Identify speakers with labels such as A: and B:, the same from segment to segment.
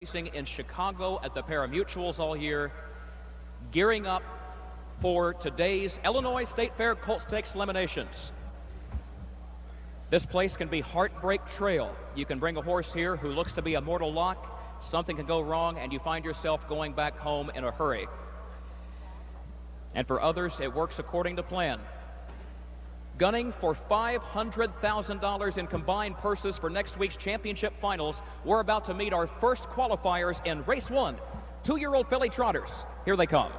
A: Racing in Chicago at the Paramutuals all year, gearing up for today's Illinois State Fair Colt Stakes Eliminations. This place can be Heartbreak Trail. You can bring a horse here who looks to be a mortal lock. Something can go wrong and you find yourself going back home in a hurry. And for others, it works according to plan. Gunning for $500,000 in combined purses for next week's championship finals, we're about to meet our first qualifiers in race 1. 2-year-old filly trotters. Here they come.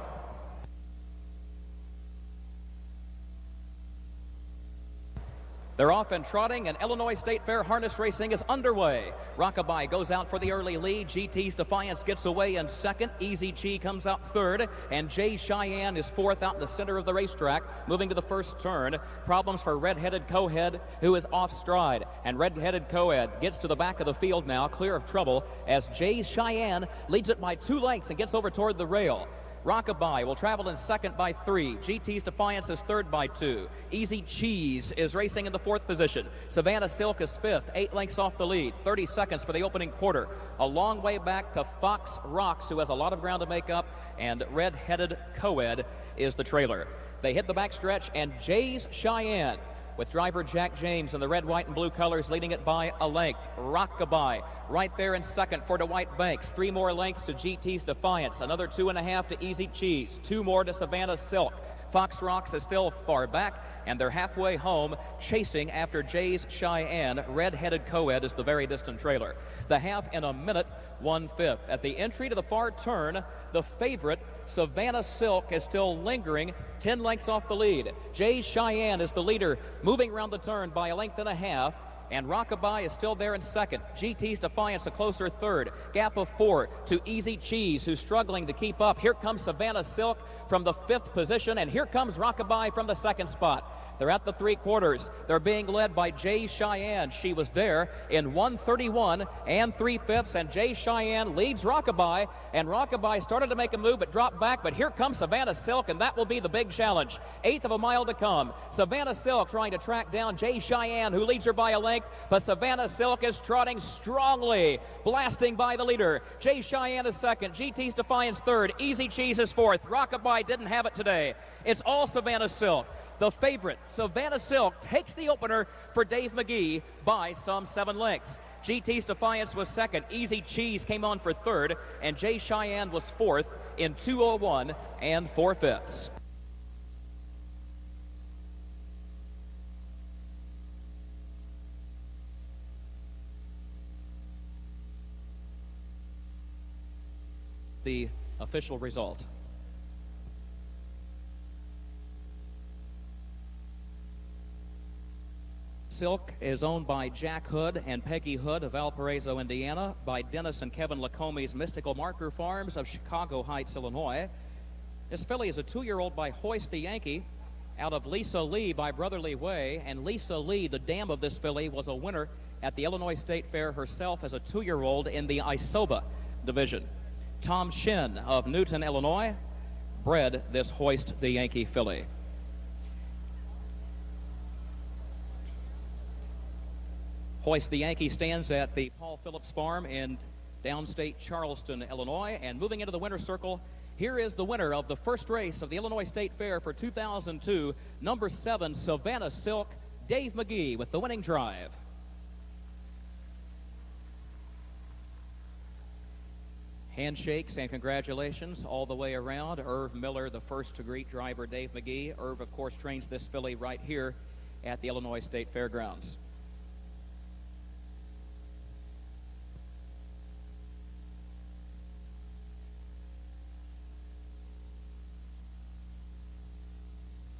A: They're off and trotting, and Illinois State Fair harness racing is underway. Rockabye goes out for the early lead. GT's Defiance gets away in second. Easy Chi comes out third, and Jay Cheyenne is fourth out in the center of the racetrack, moving to the first turn. Problems for Red-Headed Cohead, who is off stride, and Red-Headed Cohead gets to the back of the field now, clear of trouble, as Jay Cheyenne leads it by 2 lengths and gets over toward the rail. Rockabye will travel in second by 3. GT's Defiance is third by 2. Easy Cheese is racing in the 4th position. Savannah Silk is 5th, 8 lengths off the lead. 30 seconds for the opening quarter. A long way back to Fox Rocks, who has a lot of ground to make up, and Red-Headed Coed is the trailer. They hit the backstretch, and Jay's Cheyenne, with driver Jack James in the red, white, and blue colors, leading it by a length. Rockabye right there in second for Dwight Banks. 3 more lengths to GT's Defiance. Another 2.5 to Easy Cheese. 2 more to Savannah Silk. Fox Rocks is still far back, and they're halfway home, chasing after Jay's Cheyenne. Red-Headed Coed is the very distant trailer. The half in a minute, 1/5. At the entry to the far turn, the favorite, Savannah Silk, is still lingering 10 lengths off the lead. Jay Cheyenne is the leader, moving around the turn by a length and a half, and Rockabye is still there in second. GT's Defiance a closer third. Gap of 4 to Easy Cheese, who's struggling to keep up. Here comes Savannah Silk from the 5th position, and here comes Rockabye from the 2nd spot. They're at the 3/4. They're being led by Jay Cheyenne. She was there in 1:31 and 3/5, and Jay Cheyenne leads Rockabye, and Rockabye started to make a move but dropped back, but here comes Savannah Silk, and that will be the big challenge. 1/8 of a mile to come. Savannah Silk trying to track down Jay Cheyenne, who leads her by a length, but Savannah Silk is trotting strongly, blasting by the leader. Jay Cheyenne is second. GT's Defiance third. Easy Cheese is fourth. Rockabye didn't have it today. It's all Savannah Silk. The favorite, Savannah Silk, takes the opener for Dave Magee by some 7 lengths. GT's Defiance was second. Easy Cheese came on for third, and Jay Cheyenne was fourth in 2:01 and 4/5. The official result. Silk is owned by Jack Hood and Peggy Hood of Valparaiso, Indiana, by Dennis and Kevin Lacombe's Mystical Marker Farms of Chicago Heights, Illinois. This filly is a 2-year-old by Hoist the Yankee, out of Lisa Lee by Brotherly Way, and Lisa Lee, the dam of this filly, was a winner at the Illinois State Fair herself as a 2-year-old in the Isoba division. Tom Shin of Newton, Illinois, bred this Hoist the Yankee filly. Hoist the Yankee stands at the Paul Phillips Farm in downstate Charleston, Illinois. And moving into the winner's circle, here is the winner of the first race of the Illinois State Fair for 2002, number 7, Savannah Silk, Dave Magee with the winning drive. Handshakes and congratulations all the way around. Irv Miller, the first to greet driver Dave Magee. Irv, of course, trains this filly right here at the Illinois State Fairgrounds.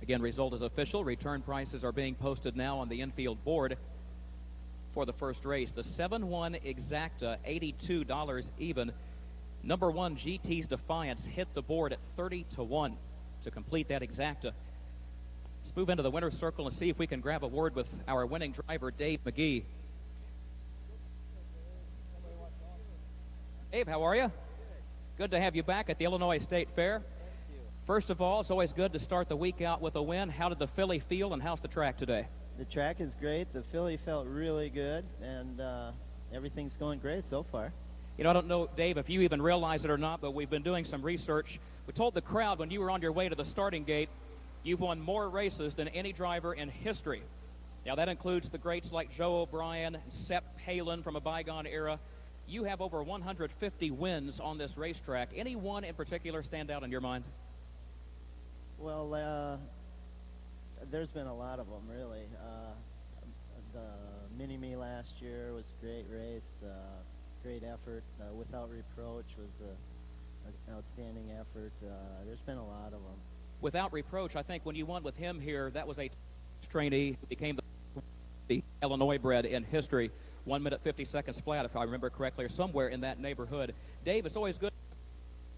A: Again, result is official. Return prices are being posted now on the infield board for the first race. The 7-1 exacta, $82 even. Number 1, GT's Defiance, hit the board at 30-1 to complete that exacta. Let's move into the winner's circle and see if we can grab a word with our winning driver, Dave Magee. Dave, how are you? Good to have you back at the Illinois State Fair. First of all, it's always good to start the week out with a win. How did the filly feel, and how's the track today?
B: The track is great. The filly felt really good, and everything's going great so far.
A: You know, I don't know, Dave, if you even realize it or not, but we've been doing some research. We told the crowd when you were on your way to the starting gate, you've won more races than any driver in history. Now, that includes the greats like Joe O'Brien, Sepp Palin from a bygone era. You have over 150 wins on this racetrack. Any one in particular stand out in your mind?
B: Well, there's been a lot of them, really. The Mini-Me last year was a great race, great effort. Without Reproach was an outstanding effort. There's been a lot of them.
A: Without Reproach, I think when you won with him here, that was a trainee who became the Illinois bred in history. 1 minute 50 seconds flat, if I remember correctly, or somewhere in that neighborhood. Dave, it's always good.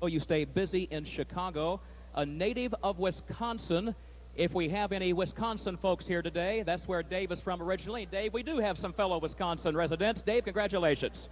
A: Oh, you stay busy in Chicago. A native of Wisconsin. If we have any Wisconsin folks here today, that's where Dave is from originally. Dave, we do have some fellow Wisconsin residents. Dave, congratulations.